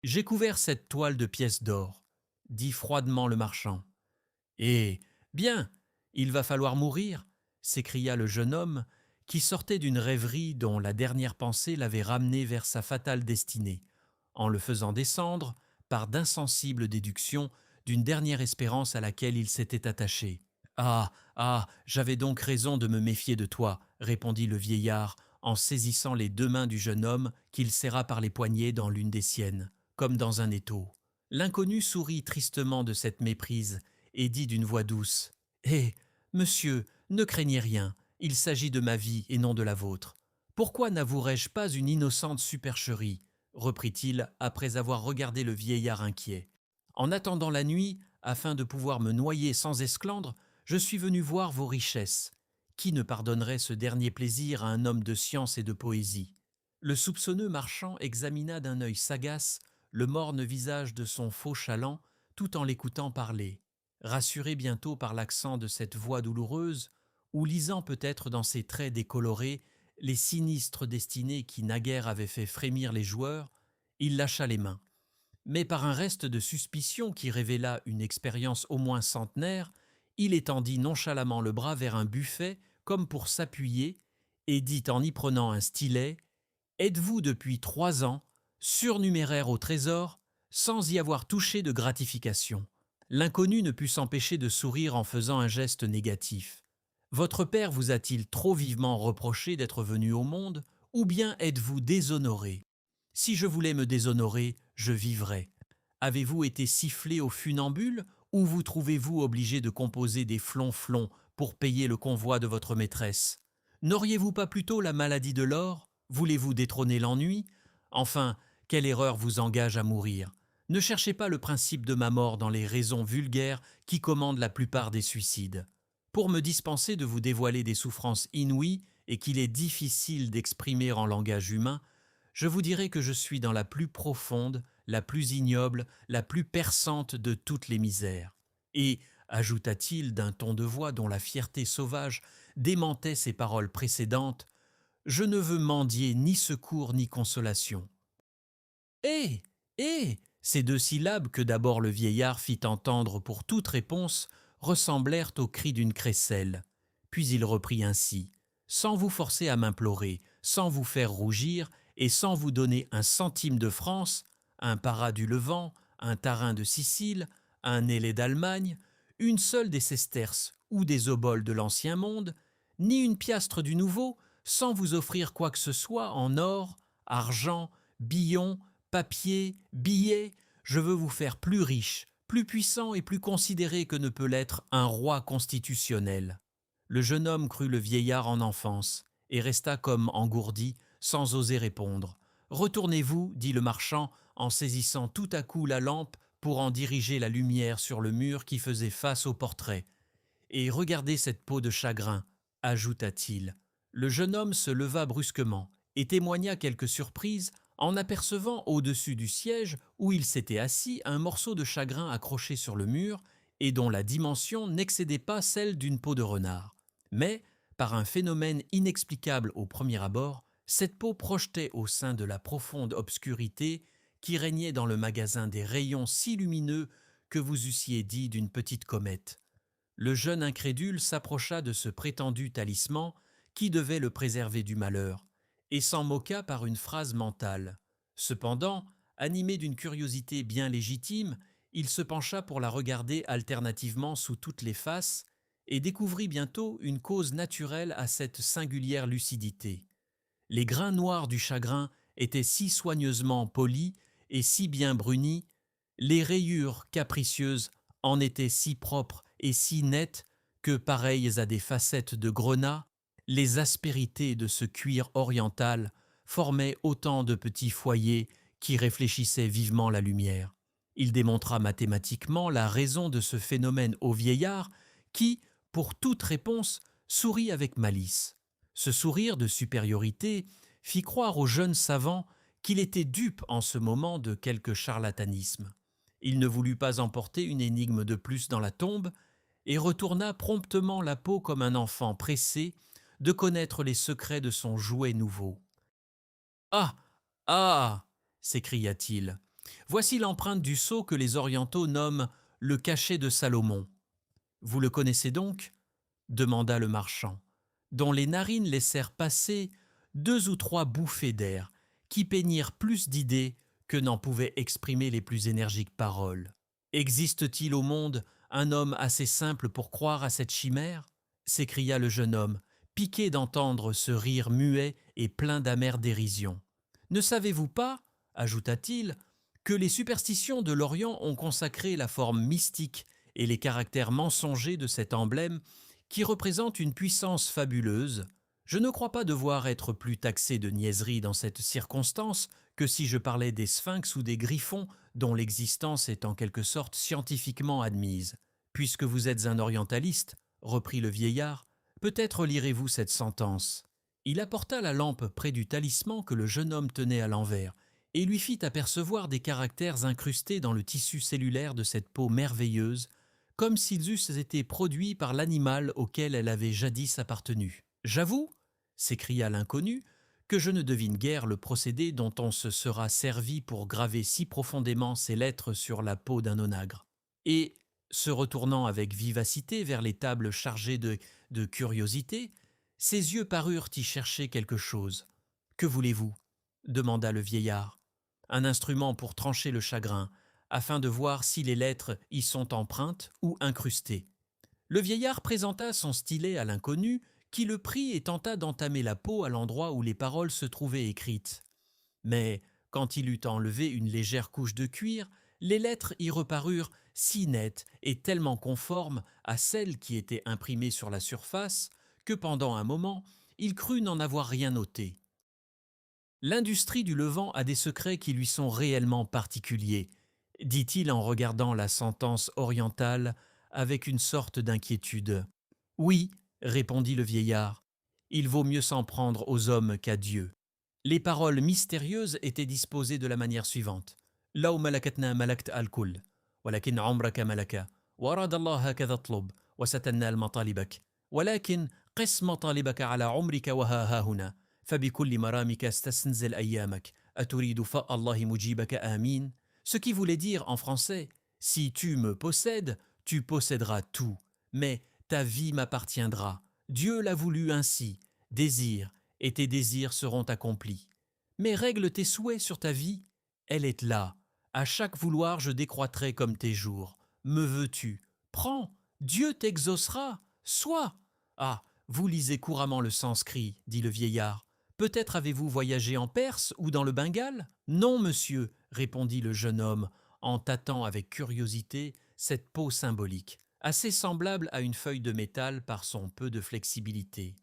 J'ai couvert cette toile de pièces d'or, dit froidement le marchand. Eh bien, il va falloir mourir, s'écria le jeune homme, qui sortait d'une rêverie dont la dernière pensée l'avait ramené vers sa fatale destinée, en le faisant descendre, par d'insensibles déductions, d'une dernière espérance à laquelle il s'était attaché. Ah, ah, j'avais donc raison de me méfier de toi, répondit le vieillard, en saisissant les deux mains du jeune homme qu'il serra par les poignets dans l'une des siennes, comme dans un étau. L'inconnu sourit tristement de cette méprise et dit d'une voix douce « Eh, monsieur, ne craignez rien, il s'agit de ma vie et non de la vôtre. Pourquoi n'avouerais-je pas une innocente supercherie ?» reprit-il après avoir regardé le vieillard inquiet. « En attendant la nuit, afin de pouvoir me noyer sans esclandre, je suis venu voir vos richesses. Qui ne pardonnerait ce dernier plaisir à un homme de science et de poésie ?» Le soupçonneux marchand examina d'un œil sagace le morne visage de son faux chaland tout en l'écoutant parler. Rassuré bientôt par l'accent de cette voix douloureuse, ou lisant peut-être dans ses traits décolorés les sinistres destinées qui naguère avaient fait frémir les joueurs, il lâcha les mains. Mais par un reste de suspicion qui révéla une expérience au moins centenaire, il étendit nonchalamment le bras vers un buffet comme pour s'appuyer et dit en y prenant un stylet « Êtes-vous depuis 3 ans surnuméraire au trésor sans y avoir touché de gratification ?» L'inconnu ne put s'empêcher de sourire en faisant un geste négatif. « Votre père vous a-t-il trop vivement reproché d'être venu au monde, ou bien êtes-vous déshonoré ? Si je voulais me déshonorer, je vivrais. Avez-vous été sifflé au funambule, ou vous trouvez-vous obligé de composer des flonflons pour payer le convoi de votre maîtresse ? N'auriez-vous pas plutôt la maladie de l'or ? Voulez-vous détrôner l'ennui ? Enfin, quelle erreur vous engage à mourir ? Ne cherchez pas le principe de ma mort dans les raisons vulgaires qui commandent la plupart des suicides. Pour me dispenser de vous dévoiler des souffrances inouïes et qu'il est difficile d'exprimer en langage humain, je vous dirai que je suis dans la plus profonde, la plus ignoble, la plus perçante de toutes les misères. Et, ajouta-t-il d'un ton de voix dont la fierté sauvage démentait ses paroles précédentes, je ne veux mendier ni secours ni consolation. Eh, eh, ces deux syllabes que d'abord le vieillard fit entendre pour toute réponse ressemblèrent aux cris d'une crécelle. Puis il reprit ainsi, sans vous forcer à m'implorer, sans vous faire rougir et sans vous donner un centime de France, un paras du Levant, un tarin de Sicile, un ailé d'Allemagne, une seule des sesterces ou des oboles de l'ancien monde, ni une piastre du nouveau, sans vous offrir quoi que ce soit en or, argent, billons, papier, billets, je veux vous faire plus riche, plus puissant et plus considéré que ne peut l'être un roi constitutionnel. » Le jeune homme crut le vieillard en enfance et resta comme engourdi, sans oser répondre. « Retournez-vous, dit le marchand, en saisissant tout à coup la lampe pour en diriger la lumière sur le mur qui faisait face au portrait. Et regardez cette peau de chagrin, ajouta-t-il. Le jeune homme se leva brusquement et témoigna quelque surprise en apercevant au-dessus du siège où il s'était assis un morceau de chagrin accroché sur le mur et dont la dimension n'excédait pas celle d'une peau de renard. Mais, par un phénomène inexplicable au premier abord, cette peau projetait au sein de la profonde obscurité qui régnait dans le magasin des rayons si lumineux que vous eussiez dit d'une petite comète. Le jeune incrédule s'approcha de ce prétendu talisman qui devait le préserver du malheur, et s'en moqua par une phrase mentale. Cependant, animé d'une curiosité bien légitime, il se pencha pour la regarder alternativement sous toutes les faces et découvrit bientôt une cause naturelle à cette singulière lucidité. Les grains noirs du chagrin étaient si soigneusement polis et si bien brunis, les rayures capricieuses en étaient si propres et si nettes que, pareilles à des facettes de grenat, les aspérités de ce cuir oriental formaient autant de petits foyers qui réfléchissaient vivement la lumière. Il démontra mathématiquement la raison de ce phénomène au vieillard qui, pour toute réponse, sourit avec malice. Ce sourire de supériorité fit croire au jeune savant qu'il était dupe en ce moment de quelque charlatanisme. Il ne voulut pas emporter une énigme de plus dans la tombe et retourna promptement la peau comme un enfant pressé de connaître les secrets de son jouet nouveau. « Ah, ah !» s'écria-t-il. Voici l'empreinte du sceau que les orientaux nomment le cachet de Salomon. Vous le connaissez donc ? Demanda le marchand, dont les narines laissèrent passer 2 ou 3 bouffées d'air qui peignirent plus d'idées que n'en pouvaient exprimer les plus énergiques paroles. Existe-t-il au monde un homme assez simple pour croire à cette chimère ? S'écria le jeune homme, piqué d'entendre ce rire muet et plein d'amère dérision. Ne savez-vous pas, ajouta-t-il, que les superstitions de l'Orient ont consacré la forme mystique et les caractères mensongers de cet emblème qui représente une puissance fabuleuse? Je ne crois pas devoir être plus taxé de niaiserie dans cette circonstance que si je parlais des sphinx ou des griffons dont l'existence est en quelque sorte scientifiquement admise. Puisque vous êtes un orientaliste, reprit le vieillard, peut-être lirez-vous cette sentence. Il apporta la lampe près du talisman que le jeune homme tenait à l'envers et lui fit apercevoir des caractères incrustés dans le tissu cellulaire de cette peau merveilleuse, comme s'ils eussent été produits par l'animal auquel elle avait jadis appartenu. « J'avoue, s'écria l'inconnu, que je ne devine guère le procédé dont on se sera servi pour graver si profondément ces lettres sur la peau d'un onagre. » Et, se retournant avec vivacité vers les tables chargées de curiosités, ses yeux parurent y chercher quelque chose. « Que voulez-vous » demanda le vieillard. « Un instrument pour trancher le chagrin, afin de voir si les lettres y sont empreintes ou incrustées. » Le vieillard présenta son stylet à l'inconnu, qui le prit et tenta d'entamer la peau à l'endroit où les paroles se trouvaient écrites. Mais, quand il eut enlevé une légère couche de cuir, les lettres y reparurent si nettes et tellement conformes à celles qui étaient imprimées sur la surface que pendant un moment, il crut n'en avoir rien noté. L'industrie du Levant a des secrets qui lui sont réellement particuliers, dit-il en regardant la sentence orientale avec une sorte d'inquiétude. « Oui, répondit le vieillard, il vaut mieux s'en prendre aux hommes qu'à Dieu. » Les paroles mystérieuses étaient disposées de la manière suivante. « Law malakatna malakt al-kull, walakin umraka malaka, warad Allah hakadha tlub, wasatanna al-matalibak, walakin qis matalibaka ala umrika wa ha huna, fabikulli maramika stasnzil ayyamak, aturidu fa Allahi mujibaka amin. » Ce qui voulait dire en français « Si tu me possèdes, tu posséderas tout, mais ta vie m'appartiendra. Dieu l'a voulu ainsi. Désire, et tes désirs seront accomplis. Mais règle tes souhaits sur ta vie. Elle est là. À chaque vouloir, je décroîtrai comme tes jours. Me veux-tu? Prends, Dieu t'exaucera. Sois. » Ah, vous lisez couramment le sanskrit, dit le vieillard. Peut-être avez-vous voyagé en Perse ou dans le Bengale ? Non, monsieur, répondit le jeune homme, en tâtant avec curiosité cette peau symbolique, assez semblable à une feuille de métal par son peu de flexibilité.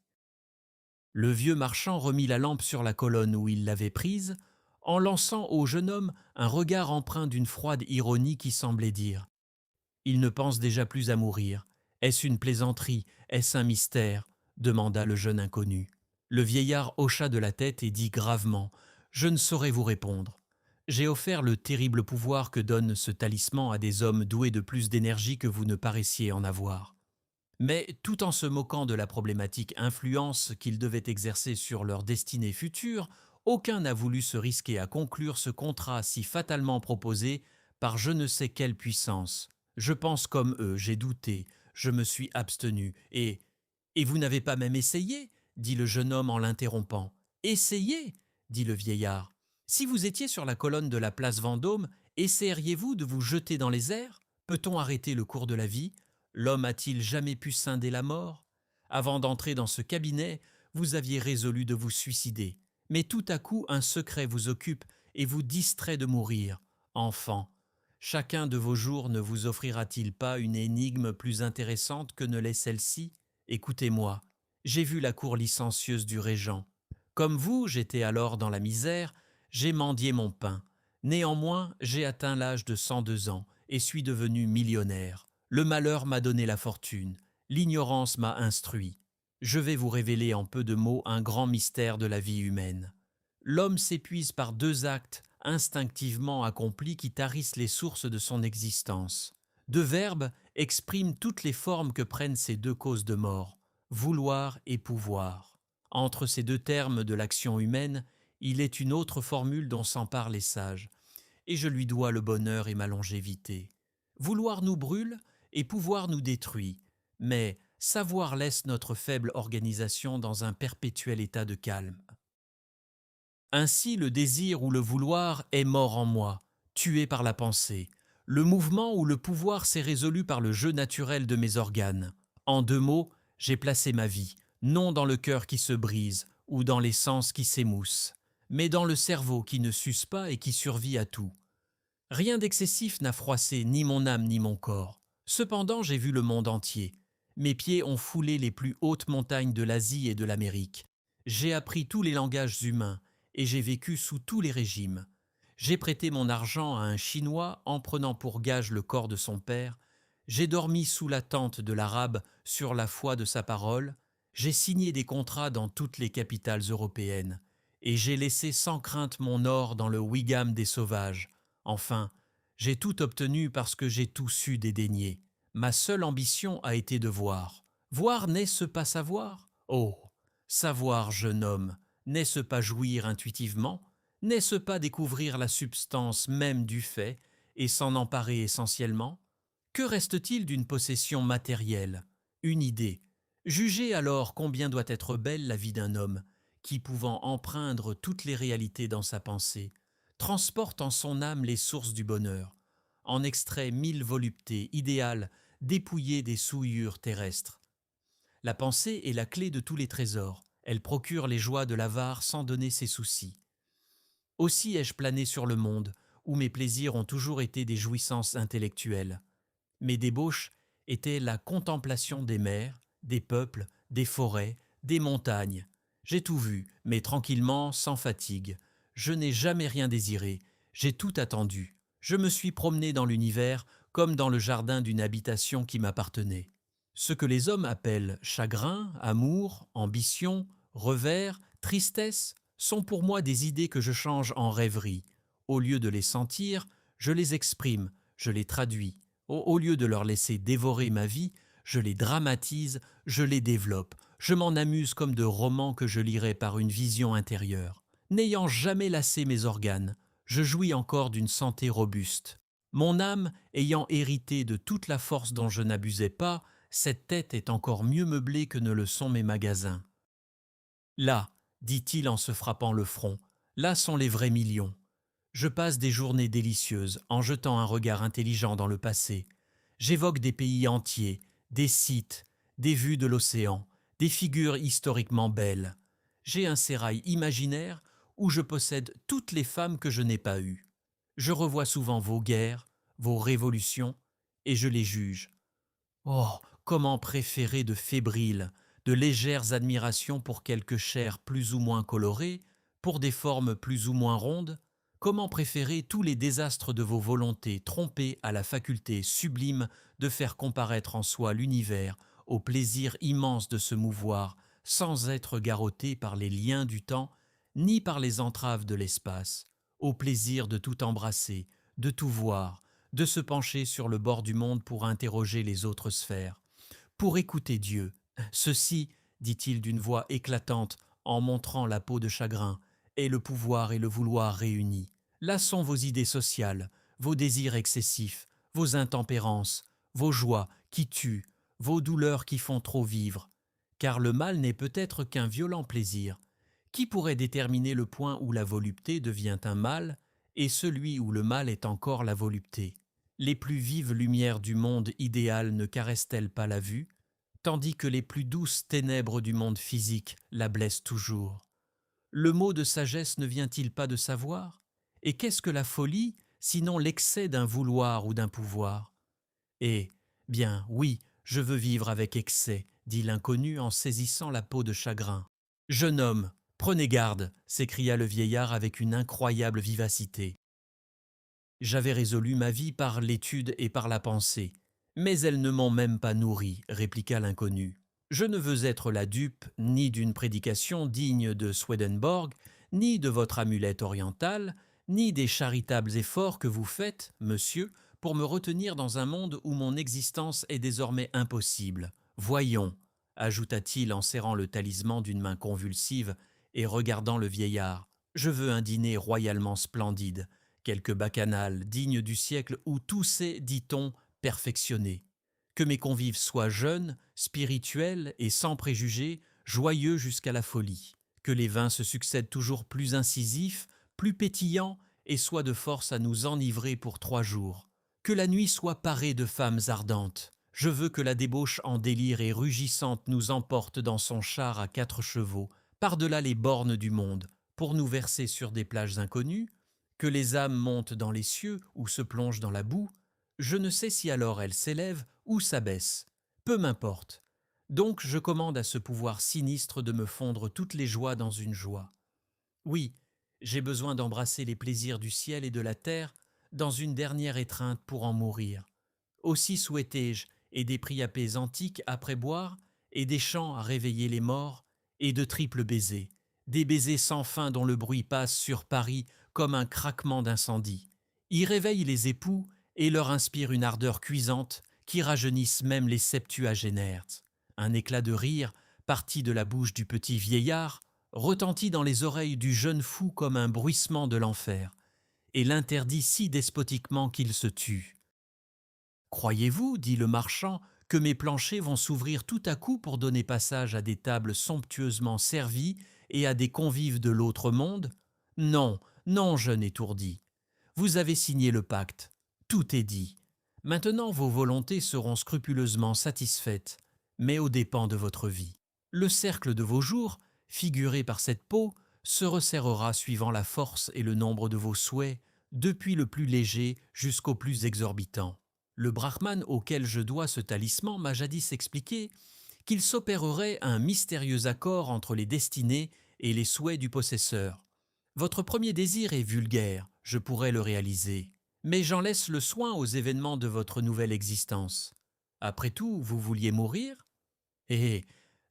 Le vieux marchand remit la lampe sur la colonne où il l'avait prise, en lançant au jeune homme un regard empreint d'une froide ironie qui semblait dire « Il ne pense déjà plus à mourir. Est-ce une plaisanterie? Est-ce un mystère ?» demanda le jeune inconnu. Le vieillard hocha de la tête et dit gravement « Je ne saurais vous répondre. J'ai offert le terrible pouvoir que donne ce talisman à des hommes doués de plus d'énergie que vous ne paraissiez en avoir. » Mais tout en se moquant de la problématique influence qu'ils devaient exercer sur leur destinée future, aucun n'a voulu se risquer à conclure ce contrat si fatalement proposé par je ne sais quelle puissance. Je pense comme eux, j'ai douté, je me suis abstenu, et vous n'avez pas même essayé ? Dit le jeune homme en l'interrompant. « Essayez » dit le vieillard. « Si vous étiez sur la colonne de la place Vendôme, essaieriez-vous de vous jeter dans les airs ? Peut-on arrêter le cours de la vie ? L'homme a-t-il jamais pu scinder la mort ? Avant d'entrer dans ce cabinet, vous aviez résolu de vous suicider. Mais tout à coup, un secret vous occupe et vous distrait de mourir. Enfant, chacun de vos jours ne vous offrira-t-il pas une énigme plus intéressante que ne l'est celle-ci ? Écoutez-moi. J'ai vu la cour licencieuse du régent. Comme vous, j'étais alors dans la misère, j'ai mendié mon pain. Néanmoins, j'ai atteint l'âge de 102 ans et suis devenu millionnaire. Le malheur m'a donné la fortune, l'ignorance m'a instruit. Je vais vous révéler en peu de mots un grand mystère de la vie humaine. L'homme s'épuise par 2 actes instinctivement accomplis qui tarissent les sources de son existence. 2 verbes expriment toutes les formes que prennent ces 2 causes de mort. Vouloir et pouvoir. Entre ces 2 termes de l'action humaine, il est une autre formule dont s'emparent les sages. et je lui dois le bonheur et ma longévité. Vouloir nous brûle et pouvoir nous détruit, mais savoir laisse notre faible organisation dans un perpétuel état de calme. Ainsi le désir ou le vouloir est mort en moi, tué par la pensée. Le mouvement ou le pouvoir s'est résolu par le jeu naturel de mes organes. En 2 mots, j'ai placé ma vie, non dans le cœur qui se brise ou dans les sens qui s'émoussent, mais dans le cerveau qui ne s'use pas et qui survit à tout. Rien d'excessif n'a froissé ni mon âme ni mon corps. Cependant, j'ai vu le monde entier. Mes pieds ont foulé les plus hautes montagnes de l'Asie et de l'Amérique. J'ai appris tous les langages humains et j'ai vécu sous tous les régimes. J'ai prêté mon argent à un Chinois en prenant pour gage le corps de son père. J'ai dormi sous la tente de l'Arabe sur la foi de sa parole. J'ai signé des contrats dans toutes les capitales européennes. Et j'ai laissé sans crainte mon or dans le Wigham des sauvages. Enfin, j'ai tout obtenu parce que j'ai tout su dédaigner. Ma seule ambition a été de voir. Voir n'est-ce pas savoir? Oh, savoir, jeune homme, n'est-ce pas jouir intuitivement? N'est-ce pas découvrir la substance même du fait et s'en emparer essentiellement? Que reste-t-il d'une possession matérielle? Une idée. Jugez alors combien doit être belle la vie d'un homme qui, pouvant empreindre toutes les réalités dans sa pensée, transporte en son âme les sources du bonheur, en extrait 1000 voluptés idéales dépouillées des souillures terrestres. La pensée est la clé de tous les trésors, elle procure les joies de l'avare sans donner ses soucis. Aussi ai-je plané sur le monde, où mes plaisirs ont toujours été des jouissances intellectuelles. Mes débauches étaient la contemplation des mers, des peuples, des forêts, des montagnes. J'ai tout vu, mais tranquillement, sans fatigue. Je n'ai jamais rien désiré, j'ai tout attendu. Je me suis promené dans l'univers comme dans le jardin d'une habitation qui m'appartenait. Ce que les hommes appellent chagrin, amour, ambition, revers, tristesse, sont pour moi des idées que je change en rêveries. Au lieu de les sentir, je les exprime, je les traduis. Au lieu de leur laisser dévorer ma vie, je les dramatise, je les développe. Je m'en amuse comme de romans que je lirais par une vision intérieure. N'ayant jamais lassé mes organes, je jouis encore d'une santé robuste. Mon âme ayant hérité de toute la force dont je n'abusais pas, cette tête est encore mieux meublée que ne le sont mes magasins. Là, dit-il en se frappant le front, là sont les vrais millions. Je passe des journées délicieuses en jetant un regard intelligent dans le passé. J'évoque des pays entiers, des sites, des vues de l'océan, des figures historiquement belles. J'ai un sérail imaginaire où je possède toutes les femmes que je n'ai pas eues. Je revois souvent vos guerres, vos révolutions, et je les juge. Oh, comment préférer de fébriles, de légères admirations pour quelques chairs plus ou moins colorées, pour des formes plus ou moins rondes? Comment préférer tous les désastres de vos volontés trompées à la faculté sublime de faire comparaître en soi l'univers au plaisir immense de se mouvoir sans être garrotté par les liens du temps ni par les entraves de l'espace, au plaisir de tout embrasser, de tout voir, de se pencher sur le bord du monde pour interroger les autres sphères, pour écouter Dieu. Ceci, dit-il d'une voix éclatante en montrant la peau de chagrin, est le pouvoir et le vouloir réunis. Là sont vos idées sociales, vos désirs excessifs, vos intempérances, vos joies qui tuent, vos douleurs qui font trop vivre. Car le mal n'est peut-être qu'un violent plaisir. Qui pourrait déterminer le point où la volupté devient un mal et celui où le mal est encore la volupté? Les plus vives lumières du monde idéal ne caressent-elles pas la vue, tandis que les plus douces ténèbres du monde physique la blessent toujours? Le mot de sagesse ne vient-il pas de savoir? Et qu'est-ce que la folie, sinon l'excès d'un vouloir ou d'un pouvoir? Eh bien, oui, je veux vivre avec excès, dit l'inconnu en saisissant la peau de chagrin. Jeune homme, prenez garde, s'écria le vieillard avec une incroyable vivacité. J'avais résolu ma vie par l'étude et par la pensée, mais elles ne m'ont même pas nourri, répliqua l'inconnu. Je ne veux être la dupe ni d'une prédication digne de Swedenborg, ni de votre amulette orientale, ni des charitables efforts que vous faites, monsieur, pour me retenir dans un monde où mon existence est désormais impossible. Voyons, ajouta-t-il en serrant le talisman d'une main convulsive et regardant le vieillard, je veux un dîner royalement splendide, quelques bacchanales dignes du siècle où tout s'est, dit-on, perfectionné. Que mes convives soient jeunes, spirituels et sans préjugés, joyeux jusqu'à la folie. Que les vins se succèdent toujours plus incisifs, plus pétillants et soient de force à nous enivrer pour 3 jours. Que la nuit soit parée de femmes ardentes. Je veux que la débauche en délire et rugissante nous emporte dans son char à 4 chevaux, par-delà les bornes du monde, pour nous verser sur des plages inconnues, que les âmes montent dans les cieux ou se plongent dans la boue, je ne sais si alors elles s'élèvent ou s'abaissent. Peu m'importe. Donc je commande à ce pouvoir sinistre de me fondre toutes les joies dans une joie. Oui, j'ai besoin d'embrasser les plaisirs du ciel et de la terre dans une dernière étreinte pour en mourir. Aussi souhaitais-je, et des priapés antiques après boire, et des chants à réveiller les morts, et de triples baisers, des baisers sans fin dont le bruit passe sur Paris comme un craquement d'incendie. Y réveille les époux et leur inspire une ardeur cuisante qui rajeunissent même les septuagénaires. Un éclat de rire, parti de la bouche du petit vieillard, retentit dans les oreilles du jeune fou comme un bruissement de l'enfer, et l'interdit si despotiquement qu'il se tut. Croyez-vous, dit le marchand, que mes planchers vont s'ouvrir tout à coup pour donner passage à des tables somptueusement servies et à des convives de l'autre monde? Non, non, jeune étourdi. Vous avez signé le pacte. Tout est dit. Maintenant vos volontés seront scrupuleusement satisfaites, mais aux dépens de votre vie. Le cercle de vos jours, figuré par cette peau, se resserrera suivant la force et le nombre de vos souhaits, depuis le plus léger jusqu'au plus exorbitant. Le brahman auquel je dois ce talisman m'a jadis expliqué qu'il s'opérerait un mystérieux accord entre les destinées et les souhaits du possesseur. Votre premier désir est vulgaire, je pourrais le réaliser, mais j'en laisse le soin aux événements de votre nouvelle existence. Après tout, vous vouliez mourir? Eh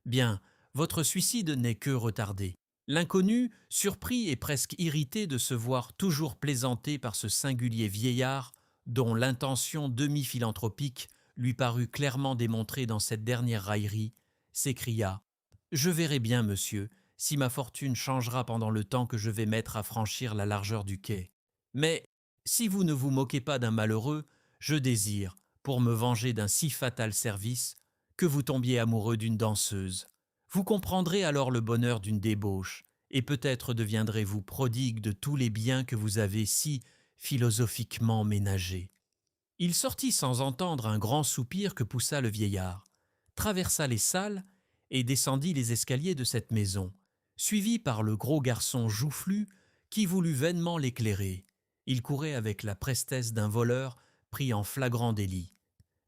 bien, votre suicide n'est que retardé. L'inconnu, surpris et presque irrité de se voir toujours plaisanté par ce singulier vieillard, dont l'intention demi-philanthropique lui parut clairement démontrée dans cette dernière raillerie, s'écria « Je verrai bien, monsieur, si ma fortune changera pendant le temps que je vais mettre à franchir la largeur du quai. Mais, si vous ne vous moquez pas d'un malheureux, je désire, pour me venger d'un si fatal service, que vous tombiez amoureux d'une danseuse. Vous comprendrez alors le bonheur d'une débauche, et peut-être deviendrez-vous prodigue de tous les biens que vous avez si philosophiquement ménagés. » Il sortit sans entendre un grand soupir que poussa le vieillard, traversa les salles et descendit les escaliers de cette maison, suivi par le gros garçon joufflu qui voulut vainement l'éclairer. Il courait avec la prestesse d'un voleur pris en flagrant délit.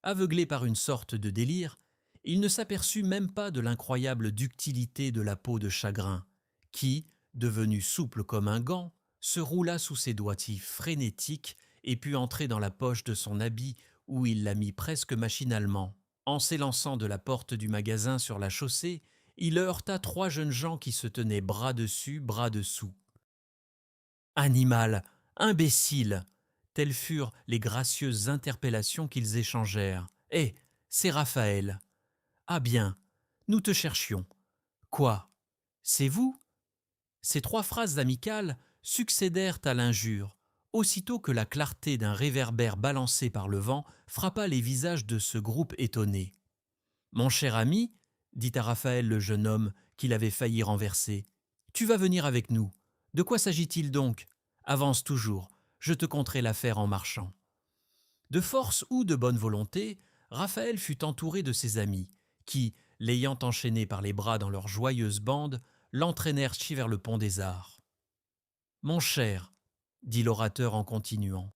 Aveuglé par une sorte de délire, il ne s'aperçut même pas de l'incroyable ductilité de la peau de chagrin, qui, devenue souple comme un gant, se roula sous ses doigts frénétiques et put entrer dans la poche de son habit où il la mit presque machinalement. En s'élançant de la porte du magasin sur la chaussée, il heurta 3 jeunes gens qui se tenaient bras dessus, bras dessous. « Animal! Imbécile !» Telles furent les gracieuses interpellations qu'ils échangèrent. « Eh, c'est Raphaël !»« Ah bien, nous te cherchions. »« Quoi? C'est vous ?» Ces 3 phrases amicales succédèrent à l'injure, aussitôt que la clarté d'un réverbère balancé par le vent frappa les visages de ce groupe étonné. « Mon cher ami, dit à Raphaël le jeune homme qu'il avait failli renverser, tu vas venir avec nous. De quoi s'agit-il donc? Avance toujours, je te conterai l'affaire en marchant. » De force ou de bonne volonté, Raphaël fut entouré de ses amis, qui, l'ayant enchaîné par les bras dans leur joyeuse bande, l'entraînèrent vers le pont des Arts. « Mon cher, dit l'orateur en continuant,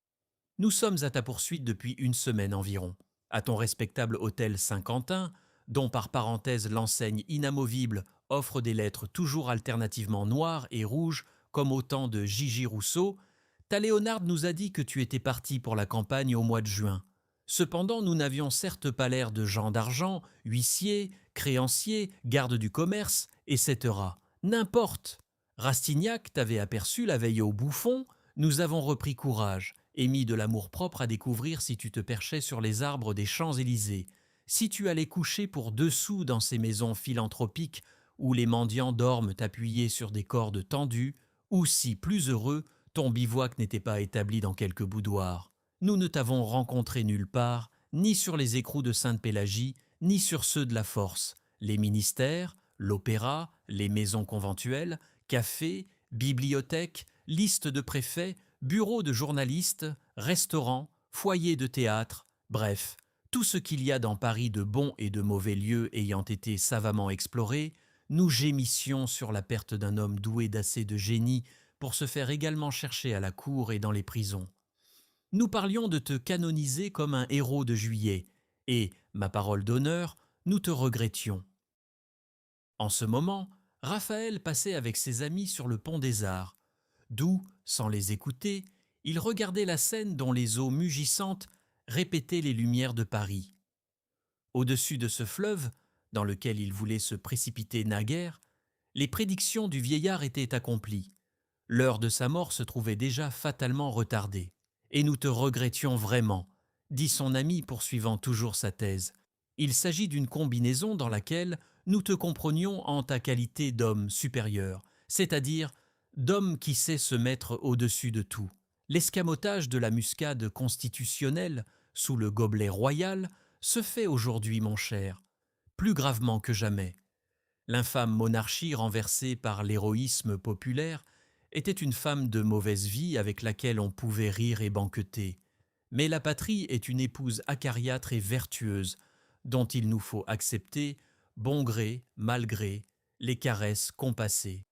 nous sommes à ta poursuite depuis 1 semaine environ, à ton respectable hôtel Saint-Quentin, dont par parenthèse l'enseigne inamovible offre des lettres toujours alternativement noires et rouges comme au temps de Gigi Rousseau. Ta Léonarde nous a dit que tu étais parti pour la campagne au mois de juin. Cependant, nous n'avions certes pas l'air de gens d'argent, huissiers, créanciers, gardes du commerce, etc. N'importe. Rastignac t'avait aperçu la veille au Bouffon, nous avons repris courage et mis de l'amour-propre à découvrir si tu te perchais sur les arbres des Champs-Élysées, si tu allais coucher pour 2 sous dans ces maisons philanthropiques où les mendiants dorment appuyés sur des cordes tendues, ou si, plus heureux, Ton bivouac n'était pas établi dans quelque boudoir. Nous ne t'avons rencontré nulle part, ni sur les écrous de Sainte-Pélagie, ni sur ceux de la Force, les ministères, l'opéra, les maisons conventuelles, cafés, bibliothèques, listes de préfets, bureaux de journalistes, restaurants, foyers de théâtre, bref, tout ce qu'il y a dans Paris de bons et de mauvais lieux ayant été savamment explorés, nous gémissions sur la perte d'un homme doué d'assez de génie pour se faire également chercher à la cour et dans les prisons. Nous parlions de te canoniser comme un héros de juillet, et, ma parole d'honneur, nous te regrettions. En ce moment, Raphaël passait avec ses amis sur le pont des Arts, d'où, sans les écouter, il regardait la scène dont les eaux mugissantes répétaient les lumières de Paris. Au-dessus de ce fleuve, dans lequel il voulait se précipiter naguère, les prédictions du vieillard étaient accomplies. L'heure de sa mort se trouvait déjà fatalement retardée. Et nous te regrettions vraiment, dit son ami poursuivant toujours sa thèse. Il s'agit d'une combinaison dans laquelle nous te comprenions en ta qualité d'homme supérieur, c'est-à-dire d'homme qui sait se mettre au-dessus de tout. L'escamotage de la muscade constitutionnelle sous le gobelet royal se fait aujourd'hui, mon cher, plus gravement que jamais. L'infâme monarchie renversée par l'héroïsme populaire était une femme de mauvaise vie avec laquelle on pouvait rire et banqueter. Mais la patrie est une épouse acariâtre et vertueuse, dont il nous faut accepter, bon gré, mal gré, les caresses compassées.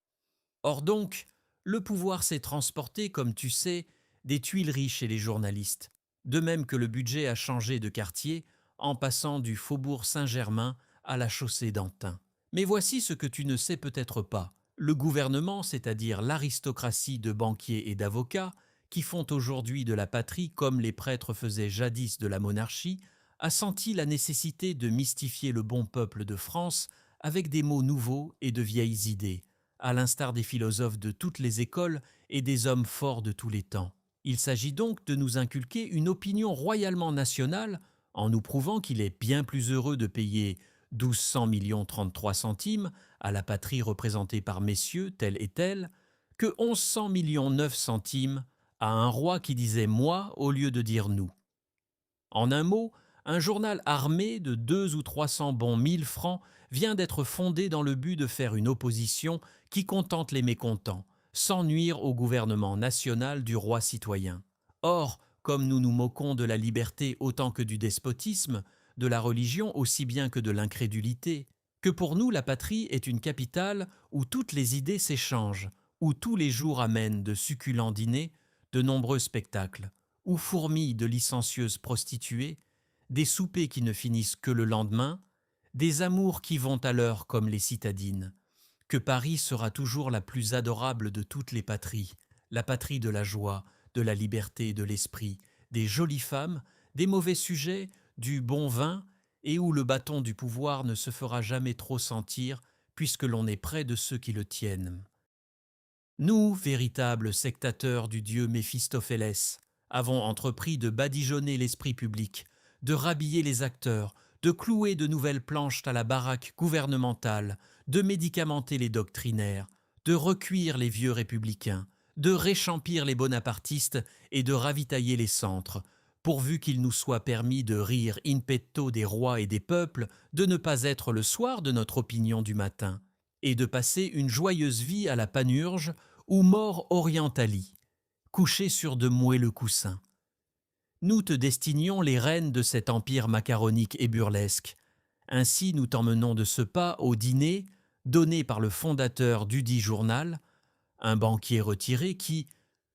Or donc, le pouvoir s'est transporté, comme tu sais, des Tuileries chez les journalistes, de même que le budget a changé de quartier en passant du faubourg Saint-Germain à la chaussée d'Antin. Mais voici ce que tu ne sais peut-être pas. Le gouvernement, c'est-à-dire l'aristocratie de banquiers et d'avocats, qui font aujourd'hui de la patrie comme les prêtres faisaient jadis de la monarchie, a senti la nécessité de mystifier le bon peuple de France avec des mots nouveaux et de vieilles idées, à l'instar des philosophes de toutes les écoles et des hommes forts de tous les temps. Il s'agit donc de nous inculquer une opinion royalement nationale en nous prouvant qu'il est bien plus heureux de payer 1200 33 centimes à la patrie représentée par messieurs tels et tels que 1100 9 centimes à un roi qui disait « moi » au lieu de dire « nous ». En un mot, un journal armé de 200 ou 300 bons 1000 francs vient d'être fondé dans le but de faire une opposition qui contente les mécontents, sans nuire au gouvernement national du roi citoyen. Or, comme nous nous moquons de la liberté autant que du despotisme, de la religion aussi bien que de l'incrédulité, que pour nous la patrie est une capitale où toutes les idées s'échangent, où tous les jours amènent de succulents dîners, de nombreux spectacles, où fourmillent de licencieuses prostituées, des soupers qui ne finissent que le lendemain, des amours qui vont à l'heure comme les citadines, que Paris sera toujours la plus adorable de toutes les patries, la patrie de la joie, de la liberté et de l'esprit, des jolies femmes, des mauvais sujets, du bon vin, et où le bâton du pouvoir ne se fera jamais trop sentir, puisque l'on est près de ceux qui le tiennent. Nous, véritables sectateurs du dieu Méphistophélès, avons entrepris de badigeonner l'esprit public, de rhabiller les acteurs, de clouer de nouvelles planches à la baraque gouvernementale, de médicamenter les doctrinaires, de recuire les vieux républicains, de réchampir les bonapartistes et de ravitailler les centres, pourvu qu'il nous soit permis de rire in petto des rois et des peuples, de ne pas être le soir de notre opinion du matin, et de passer une joyeuse vie à la Panurge ou mort orientali, couché sur de moelleux coussins. Nous te destinions les reines de cet empire macaronique et burlesque. Ainsi nous t'emmenons de ce pas au dîner donné par le fondateur dudit journal, un banquier retiré qui,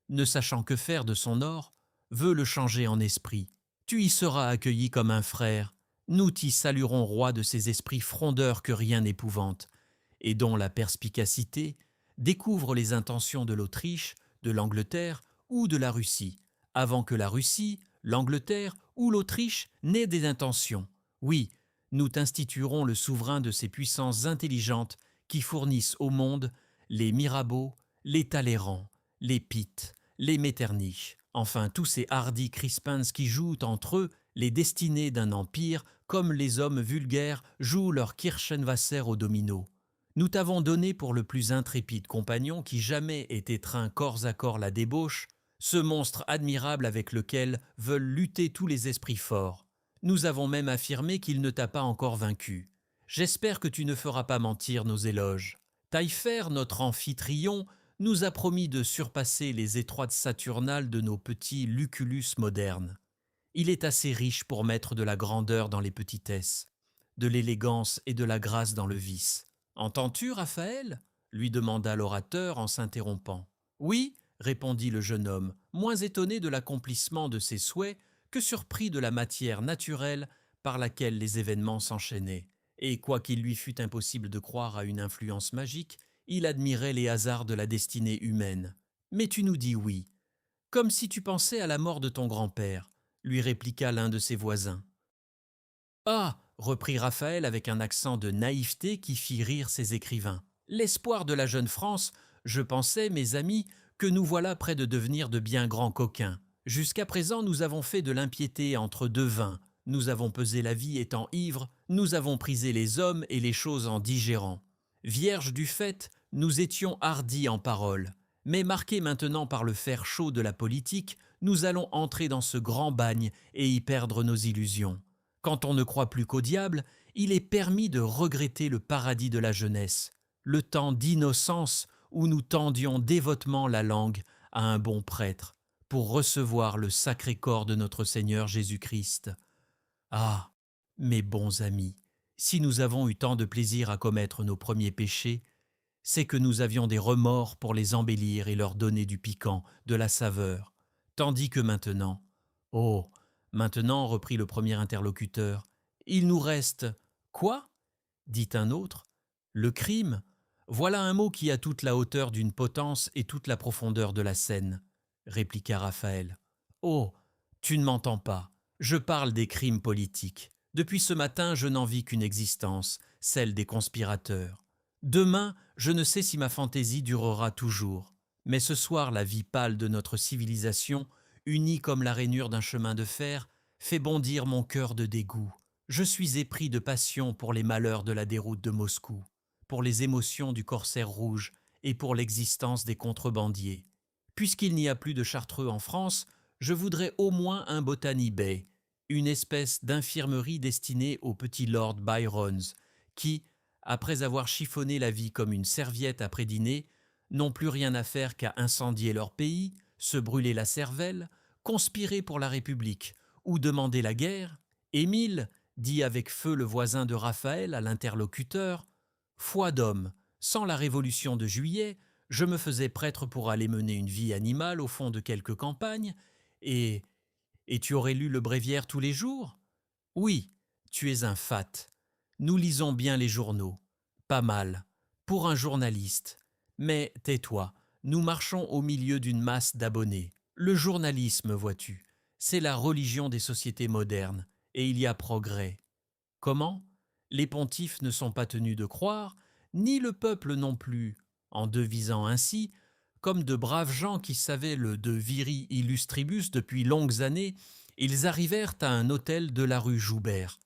ne sachant que faire de son or, veut le changer en esprit. Tu y seras accueilli comme un frère. Nous t'y saluerons roi de ces esprits frondeurs que rien n'épouvante, et dont la perspicacité découvre les intentions de l'Autriche, de l'Angleterre ou de la Russie, avant que la Russie, l'Angleterre ou l'Autriche n'aient des intentions. Oui, nous t'instituerons le souverain de ces puissances intelligentes qui fournissent au monde les Mirabeau, les Talleyrand, les Pitt, les Metternich, enfin tous ces hardis Crispins qui jouent entre eux les destinées d'un empire comme les hommes vulgaires jouent leur Kirchenwasser au domino. Nous t'avons donné pour le plus intrépide compagnon qui jamais ait étreint corps à corps la débauche, ce monstre admirable avec lequel veulent lutter tous les esprits forts. Nous avons même affirmé qu'il ne t'a pas encore vaincu. J'espère que tu ne feras pas mentir nos éloges. Taillefer, notre amphitryon, nous a promis de surpasser les étroites saturnales de nos petits Lucullus modernes. Il est assez riche pour mettre de la grandeur dans les petitesses, de l'élégance et de la grâce dans le vice. Entends-tu, Raphaël ? Lui demanda l'orateur en s'interrompant. Oui, répondit le jeune homme, moins étonné de l'accomplissement de ses souhaits que surpris de la matière naturelle par laquelle les événements s'enchaînaient. Et quoiqu'il lui fût impossible de croire à une influence magique, il admirait les hasards de la destinée humaine. Mais tu nous dis oui, comme si tu pensais à la mort de ton grand-père, lui répliqua l'un de ses voisins. Ah, reprit Raphaël avec un accent de naïveté qui fit rire ses écrivains. L'espoir de la jeune France, je pensais, mes amis, que nous voilà près de devenir de bien grands coquins. Jusqu'à présent, nous avons fait de l'impiété entre deux vins. Nous avons pesé la vie étant ivres, nous avons prisé les hommes et les choses en digérant. Vierges du fait, nous étions hardis en parole. Mais marqués maintenant par le fer chaud de la politique, nous allons entrer dans ce grand bagne et y perdre nos illusions. Quand on ne croit plus qu'au diable, il est permis de regretter le paradis de la jeunesse, le temps d'innocence où nous tendions dévotement la langue à un bon prêtre pour recevoir le sacré corps de notre Seigneur Jésus-Christ. Ah, mes bons amis, si nous avons eu tant de plaisir à commettre nos premiers péchés, c'est que nous avions des remords pour les embellir et leur donner du piquant, de la saveur, tandis que maintenant, oh, maintenant, reprit le premier interlocuteur, il nous reste quoi ? Dit un autre. Le crime. Voilà un mot qui a toute la hauteur d'une potence et toute la profondeur de la Seine, répliqua Raphaël. Oh, tu ne m'entends pas. Je parle des crimes politiques. Depuis ce matin, je n'en vis qu'une existence, celle des conspirateurs. Demain, je ne sais si ma fantaisie durera toujours. Mais ce soir, la vie pâle de notre civilisation, unie comme la rainure d'un chemin de fer, fait bondir mon cœur de dégoût. Je suis épris de passion pour les malheurs de la déroute de Moscou, pour les émotions du corsaire rouge et pour l'existence des contrebandiers. Puisqu'il n'y a plus de chartreux en France, je voudrais au moins un Botany Bay, une espèce d'infirmerie destinée aux petits Lord Byrons, qui, après avoir chiffonné la vie comme une serviette après dîner, n'ont plus rien à faire qu'à incendier leur pays, se brûler la cervelle, conspirer pour la République ou demander la guerre. Émile, dit avec feu le voisin de Raphaël à l'interlocuteur, « Foi d'homme, sans la Révolution de Juillet, je me faisais prêtre pour aller mener une vie animale au fond de quelque campagne, et tu aurais lu le bréviaire tous les jours ? Oui, tu es un fat. Nous lisons bien les journaux. Pas mal. Pour un journaliste. Mais tais-toi, nous marchons au milieu d'une masse d'abonnés. Le journalisme, vois-tu, c'est la religion des sociétés modernes, et il y a progrès. Comment ? Les pontifes ne sont pas tenus de croire, ni le peuple non plus, en devisant ainsi, comme de braves gens qui savaient le de viri illustribus depuis longues années, ils arrivèrent à un hôtel de la rue Joubert.